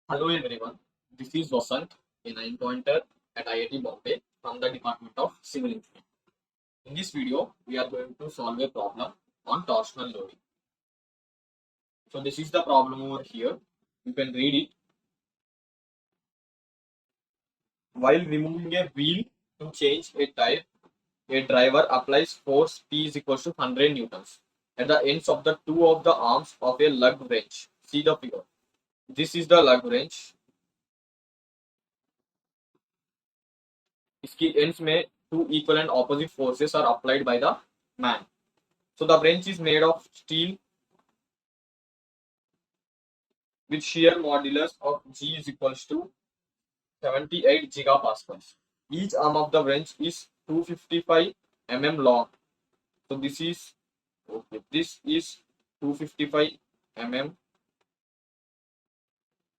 Hello everyone, this is Vasant, a ninepointer at IIT Bombay from the Department of Civil Engineering. In this video, we are going to solve a problem on torsional loading. So this is the problem over here. You can read it. While removing a wheel to change a tire, a driver applies force P is equals to 100 newtons at the ends of the two of the arms of a lug wrench. See the figure. This is the lug wrench. इसकी ends में two equal and opposite forces are applied by the man. So the wrench is made of steel with shear modulus of G is equals to 78 gigapascals. Each arm of the wrench is 255 long. So this is okay. This is 255 mm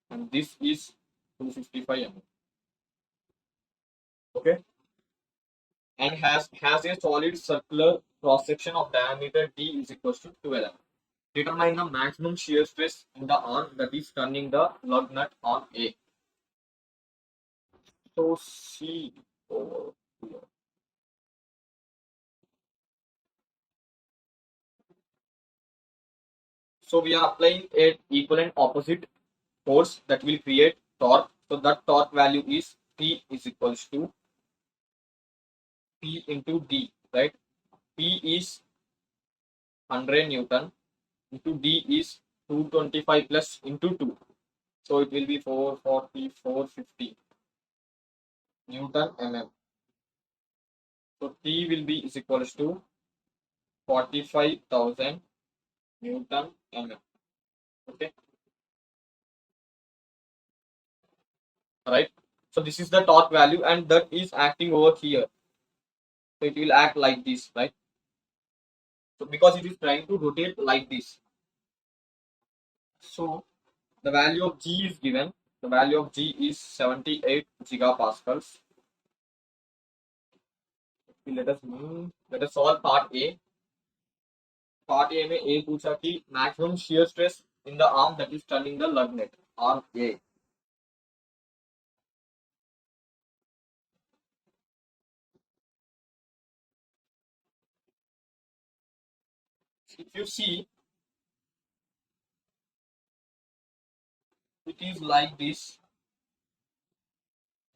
and this is 255 Okay, and has a solid circular cross section of diameter D is equals to 12 Determine the maximum shear stress in the arm that is turning the lug nut on A. So C over here. So we are applying a equal and opposite force that will create torque. So that torque value is P is equals to P into D, right? P is 100 Newton into D is 225 plus into 2. So it will be 440, 450 Newton mm. So T will be is equals to 45,000 Newton mm. Okay, right? So this is the torque value and that is acting over here. So it will act like this, right? So because it is trying to rotate like this. So the value of G is given. The value of G is 78 gigapascals. Let us move. Let us solve part A. Part A में A पूछा कि maximum shear stress in the arm that is turning the lug nut, arm A. If you see, it is like this,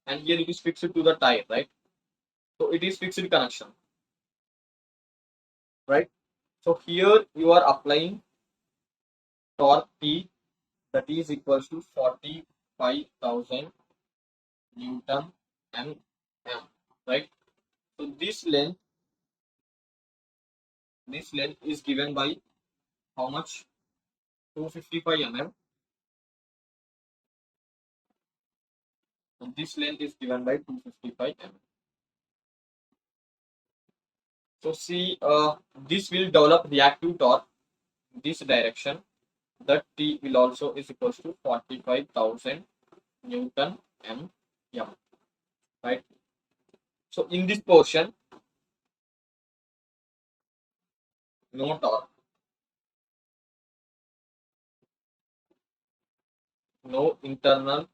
and here it is fixed to the tire, right? So it is fixed connection, right? So here you are applying torque P that is equals to 45,000 Newton and M, right? So this length is given by how much? 255 mm. So this length is given by 255 mm. So see, this will develop reactive torque in this direction. That T will also is equals to 45,000 Newton M, right? So in this portion, no torque, no internal,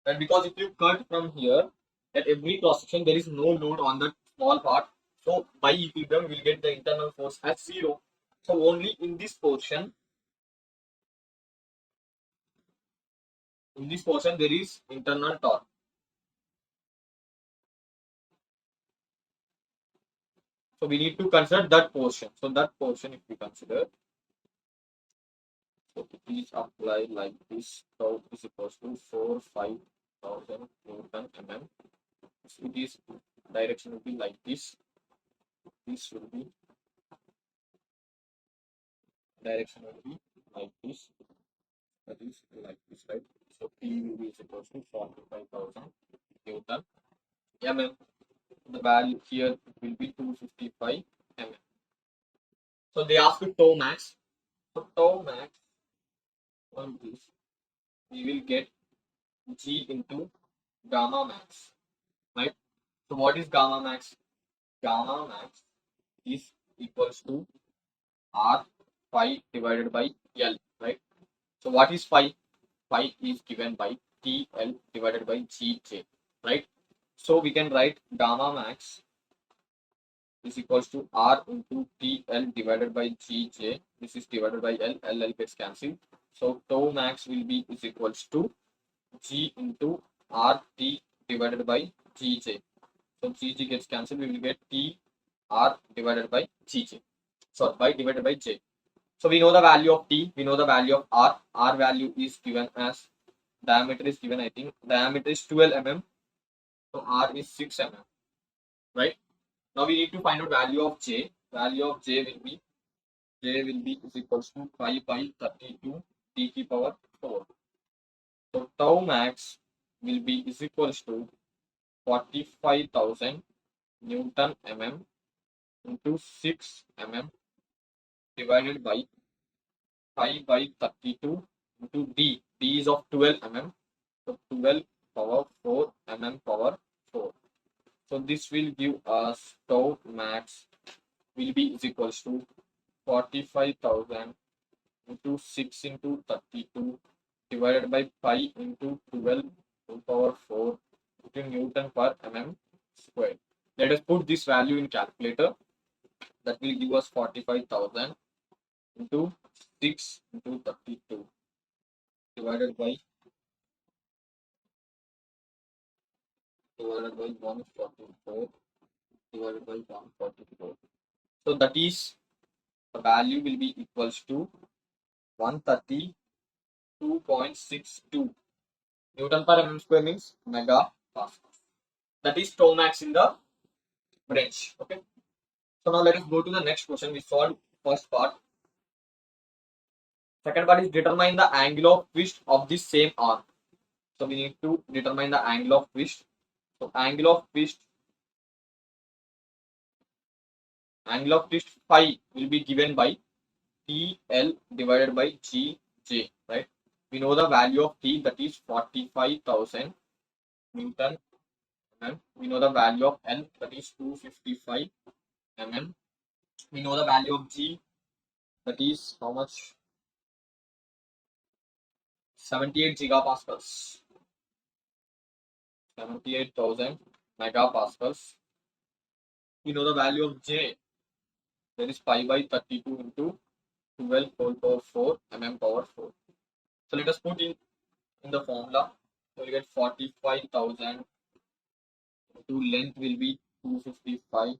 and because if you cut from here, at every cross section there is no load on that small part. So by equilibrium, we will get the internal force as 0. So only in this portion there is internal torque. So we need to consider that portion. So that portion, if we consider, so please apply like this. Tau is equals to 45,000 Newton mm. So it is direction will be like this. This will be direction will be like this. That is like this, right? So P will be equals to 45,000 Newton mm. The value here will be 255 mm. So they ask you tau max. So tau max on this, we will get G into gamma max, right? So what is gamma max? Gamma max is equals to R phi divided by L, right? So what is phi? Phi is given by TL divided by GJ, right? So we can write gamma max is equals to R into TL divided by GJ. This is divided by L. L gets cancelled. So tau max will be is equals to G into RT divided by GJ. So GG gets cancelled. We will get TR divided by GJ. So by divided by J. So we know the value of T. We know the value of R. R value is given as diameter is given. I think diameter is 12 mm. So R is 6 mm. Right. Now we need to find out value of J. Value of J will be is equals to 5 by 32 t power 4. So tau max will be is equals to 45,000 Newton mm into 6 mm divided by 5 by 32 into D. D is of 12 mm. So 12 power 4 mm power 4. So this will give us tau max will be is equals to 45,000 into 6 into 32 divided by 5 into 12 to power 4 into Newton per mm square. Let us put this value in calculator. That will give us 45,000 into 6 into 32 divided by 144 divided by 144. So that is the value will be equals to 132.62 Newton per mm square means mega pascal. That is tau max in the branch. Okay. So now let us go to the next question. We solved first part. Second part is determine the angle of twist of the same arm. So we need to determine the angle of twist. So angle of twist phi will be given by TL divided by GJ, right? We know the value of T, that is 45,000 Newton mm. We know the value of L, that is 255 mm. We know the value of G, that is how much? 78 gigapascals. 78,000 megapascals. We know the value of J, that is pi by 32 into 12 whole power 4 mm power 4. So let us put in the formula. So we get 45,000 into length will be 255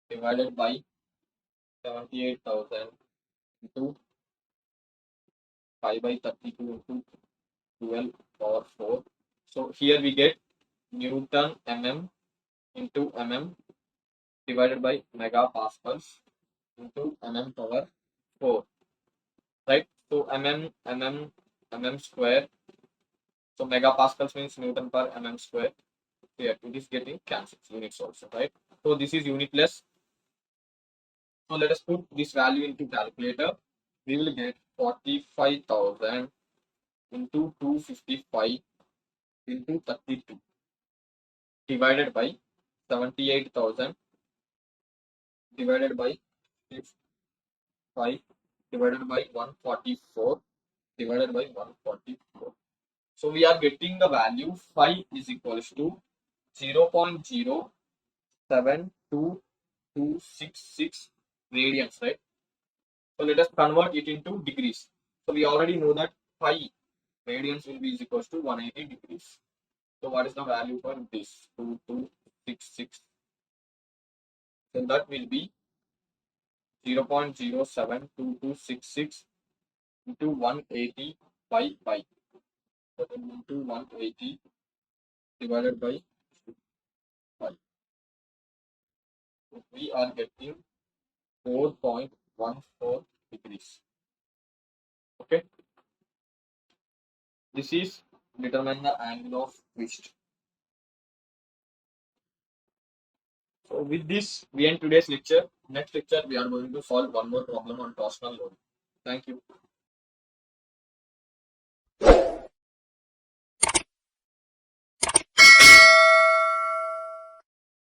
divided by 78,000 into 5 by 32 into 12 power 4. So here we get Newton mm into mm divided by megapascals into mm power 4. Right? So mm square. So megapascals means Newton per mm square. Here it is getting cancelled units also, right? So this is unitless. So let us put this value into calculator. We will get 45,000 into 255 into 32 divided by 78,000 divided by 5 divided by 144 divided by 144. So we are getting the value phi is equals to 0.0722266 radians, right? So let us convert it into degrees. So we already know that phi radians will be is equals to 180 degrees. So what is the value for this? 2266. So that will be 0.072266 into 180 by pi. So into 180 divided by pi. So we are getting 4.14 degrees. Okay. This is determine the angle of twist. So with this, we end today's lecture. Next lecture, we are going to solve one more problem on torsional load. Thank you.